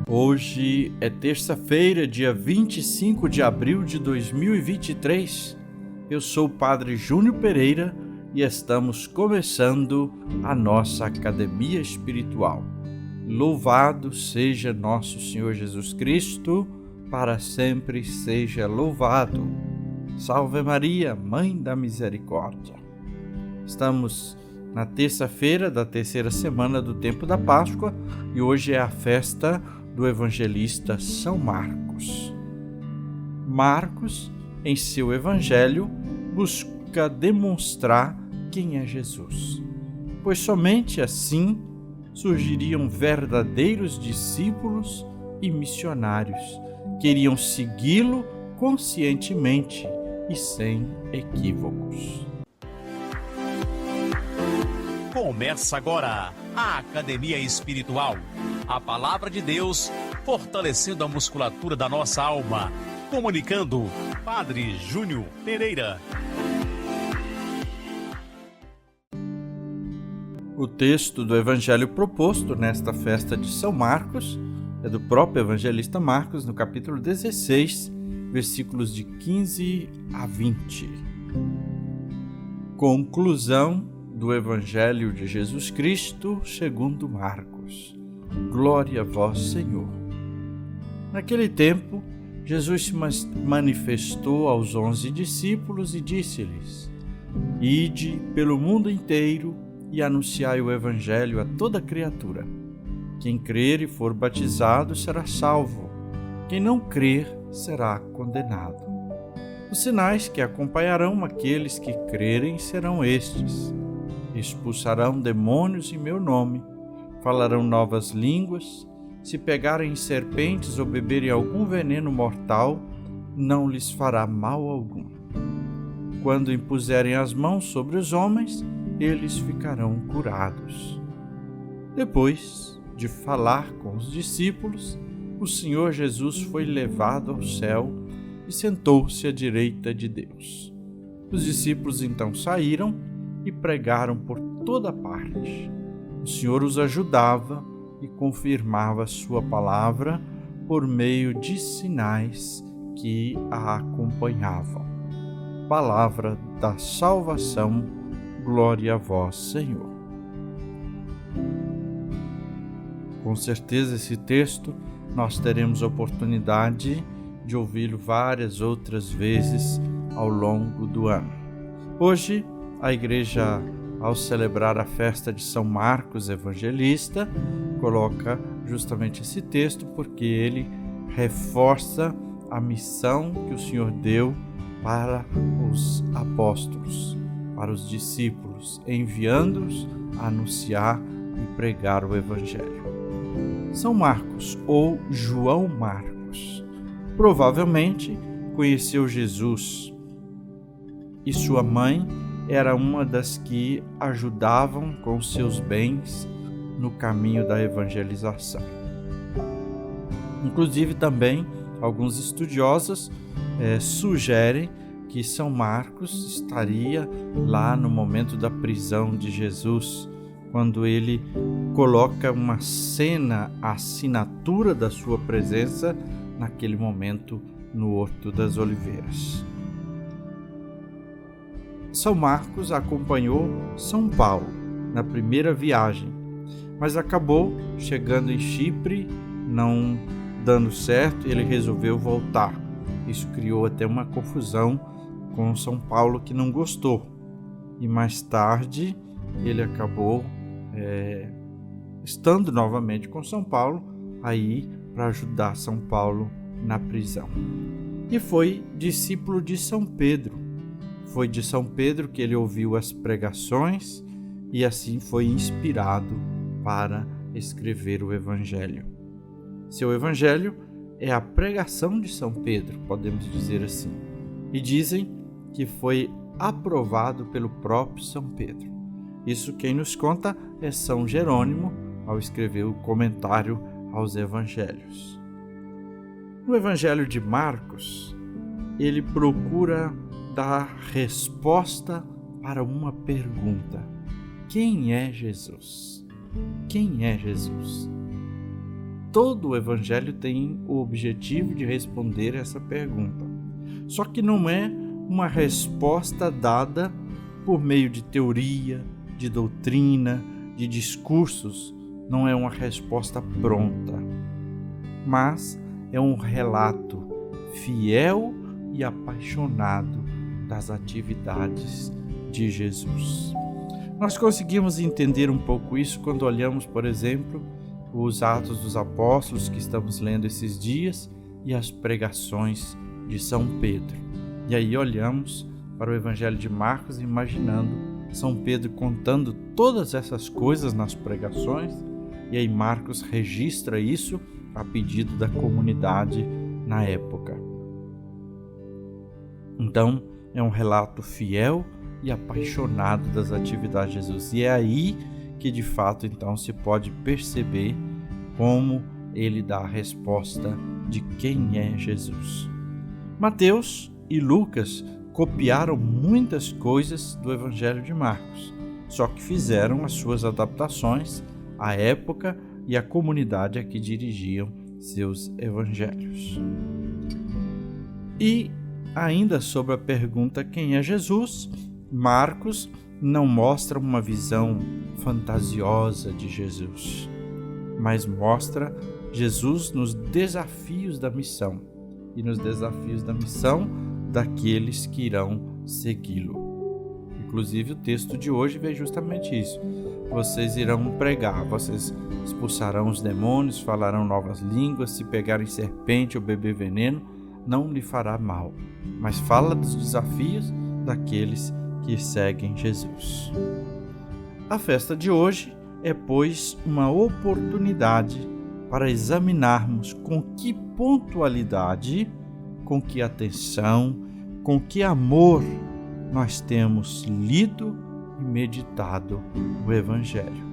Hoje é terça-feira, dia 25 de abril de 2023. Eu sou o Padre Júnior Pereira e estamos começando a nossa Academia Espiritual. Louvado seja nosso Senhor Jesus Cristo, para sempre seja louvado. Salve Maria, Mãe da Misericórdia. Estamos na terça-feira da terceira semana do tempo da Páscoa e hoje é a festa do evangelista São Marcos. Marcos, em seu evangelho, busca demonstrar quem é Jesus, pois somente assim surgiriam verdadeiros discípulos e missionários que iriam segui-lo conscientemente e sem equívocos. Começa agora a Academia Espiritual, a Palavra de Deus fortalecendo a musculatura da nossa alma. Comunicando, Padre Júnior Pereira. O texto do evangelho proposto nesta festa de São Marcos é do próprio evangelista Marcos, no capítulo 16, versículos de 15 a 20. Conclusão do Evangelho de Jesus Cristo segundo Marcos. Glória a vós, Senhor. Naquele tempo, Jesus se manifestou aos 11 discípulos e disse-lhes: Ide pelo mundo inteiro e anunciai o Evangelho a toda criatura. Quem crer e for batizado será salvo. Quem não crer será condenado. Os sinais que acompanharão aqueles que crerem serão estes: expulsarão demônios em meu nome, falarão novas línguas, se pegarem serpentes ou beberem algum veneno mortal, não lhes fará mal algum. Quando impuserem as mãos sobre os homens, eles ficarão curados. Depois de falar com os discípulos, o Senhor Jesus foi levado ao céu e sentou-se à direita de Deus. Os discípulos então saíram e pregaram por toda parte. O Senhor os ajudava e confirmava sua palavra por meio de sinais que a acompanhavam. Palavra da salvação, glória a vós, Senhor. Com certeza esse texto nós teremos oportunidade de ouvi-lo várias outras vezes ao longo do ano. Hoje, a Igreja, ao celebrar a festa de São Marcos Evangelista, coloca justamente esse texto porque ele reforça a missão que o Senhor deu para os apóstolos, para os discípulos, enviando-os a anunciar e pregar o Evangelho. São Marcos, ou João Marcos, provavelmente conheceu Jesus e sua mãe era uma das que ajudavam com seus bens no caminho da evangelização. Inclusive também alguns estudiosos sugerem que São Marcos estaria lá no momento da prisão de Jesus, quando ele coloca uma cena, a assinatura da sua presença naquele momento no Horto das Oliveiras. São Marcos acompanhou São Paulo na primeira viagem, mas acabou chegando em Chipre, não dando certo, ele resolveu voltar. Isso criou até uma confusão com São Paulo, que não gostou. E mais tarde ele acabou estando novamente com São Paulo, aí para ajudar São Paulo na prisão. E foi discípulo de São Pedro. Foi de São Pedro que ele ouviu as pregações e assim foi inspirado para escrever o Evangelho. Seu Evangelho é a pregação de São Pedro, podemos dizer assim. E dizem que foi aprovado pelo próprio São Pedro. Isso quem nos conta é São Jerônimo, ao escrever o comentário aos Evangelhos. No Evangelho de Marcos, ele procura dar resposta para uma pergunta: quem é Jesus? quem é Jesus? Todo o Evangelho tem o objetivo de responder essa pergunta. Só que não é uma resposta dada por meio de teoria, de doutrina, de discursos. Não é uma resposta pronta, mas é um relato fiel e apaixonado das atividades de Jesus. Nós conseguimos entender um pouco isso quando olhamos, por exemplo, os Atos dos Apóstolos que estamos lendo esses dias e as pregações de São Pedro. E aí olhamos para o Evangelho de Marcos imaginando São Pedro contando todas essas coisas nas pregações, e aí Marcos registra isso a pedido da comunidade na época. Então, é um relato fiel e apaixonado das atividades de Jesus. E é aí que, de fato, então, se pode perceber como ele dá a resposta de quem é Jesus. Mateus e Lucas copiaram muitas coisas do Evangelho de Marcos, só que fizeram as suas adaptações à época e à comunidade a que dirigiam seus evangelhos. E ainda sobre a pergunta quem é Jesus, Marcos não mostra uma visão fantasiosa de Jesus, mas mostra Jesus nos desafios da missão e nos desafios da missão daqueles que irão segui-lo. Inclusive o texto de hoje vê justamente isso. Vocês irão pregar, vocês expulsarão os demônios, falarão novas línguas, se pegarem serpente ou beber veneno, não lhe fará mal. Mas fala dos desafios daqueles que seguem Jesus. A festa de hoje é, pois, uma oportunidade para examinarmos com que pontualidade, com que atenção, com que amor nós temos lido e meditado o Evangelho.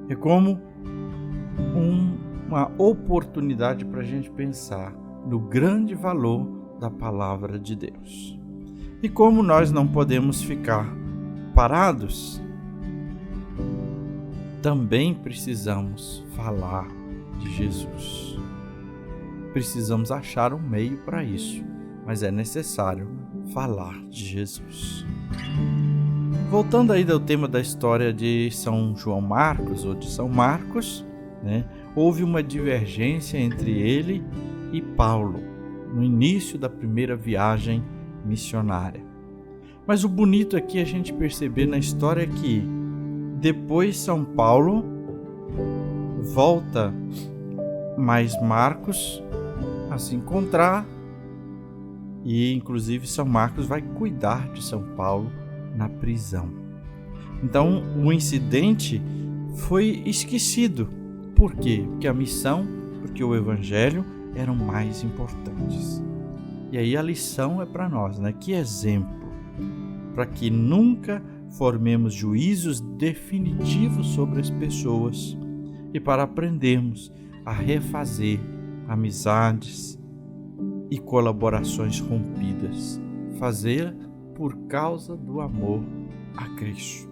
É como uma oportunidade para a gente pensar no grande valor da palavra de Deus. E como nós não podemos ficar parados, também precisamos falar de Jesus. Precisamos achar um meio para isso, mas é necessário falar de Jesus. Voltando aí ao tema da história de São João Marcos, ou de São Marcos, houve uma divergência entre ele e Paulo no início da primeira viagem missionária. Mas o bonito aqui é a gente perceber na história que depois São Paulo volta mais Marcos a se encontrar, e inclusive São Marcos vai cuidar de São Paulo na prisão. Então o incidente foi esquecido. Por quê? Porque a missão, porque o Evangelho eram mais importantes. E aí a lição é para nós, Que exemplo, para que nunca formemos juízos definitivos sobre as pessoas e para aprendermos a refazer amizades e colaborações rompidas, fazer por causa do amor a Cristo.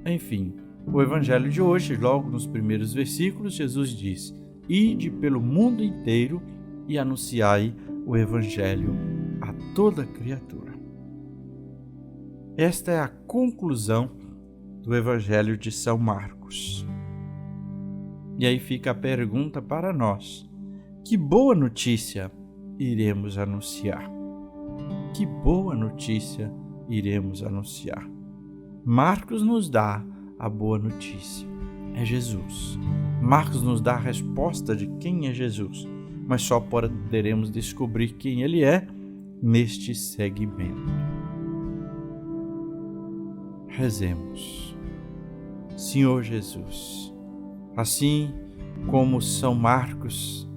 Enfim, o Evangelho de hoje, logo nos primeiros versículos, Jesus diz: "Ide pelo mundo inteiro e anunciai o Evangelho a toda criatura." Esta é a conclusão do Evangelho de São Marcos. E aí fica a pergunta para nós: que boa notícia iremos anunciar? Que boa notícia iremos anunciar? Marcos nos dá a boa notícia. É Jesus. Marcos nos dá a resposta de quem é Jesus, mas só poderemos descobrir quem ele é neste segmento. Rezemos. Senhor Jesus, assim como São Marcos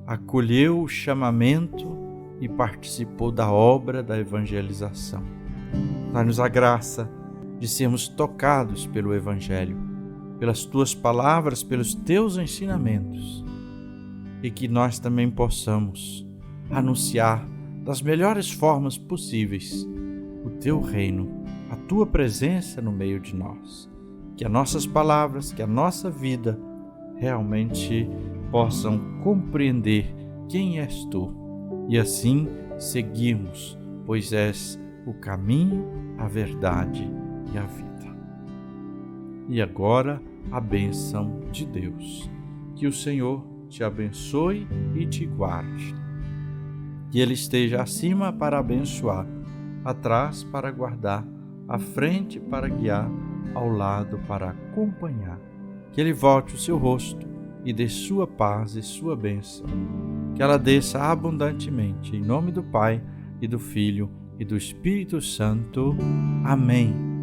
acolheu o chamamento e participou da obra da evangelização, dá-nos a graça de sermos tocados pelo Evangelho, pelas tuas palavras, pelos teus ensinamentos, e que nós também possamos anunciar das melhores formas possíveis o teu reino, a tua presença no meio de nós. que as nossas palavras, que a nossa vida realmente possam compreender quem és tu e assim seguirmos, pois és o caminho, a verdade e a vida. E agora a bênção de Deus. Que o Senhor te abençoe e te guarde. Que Ele esteja acima para abençoar, atrás para guardar, à frente para guiar, ao lado para acompanhar. Que Ele volte o seu rosto e dê sua paz e sua bênção. Que ela desça abundantemente, em nome do Pai, e do Filho, e do Espírito Santo. Amém.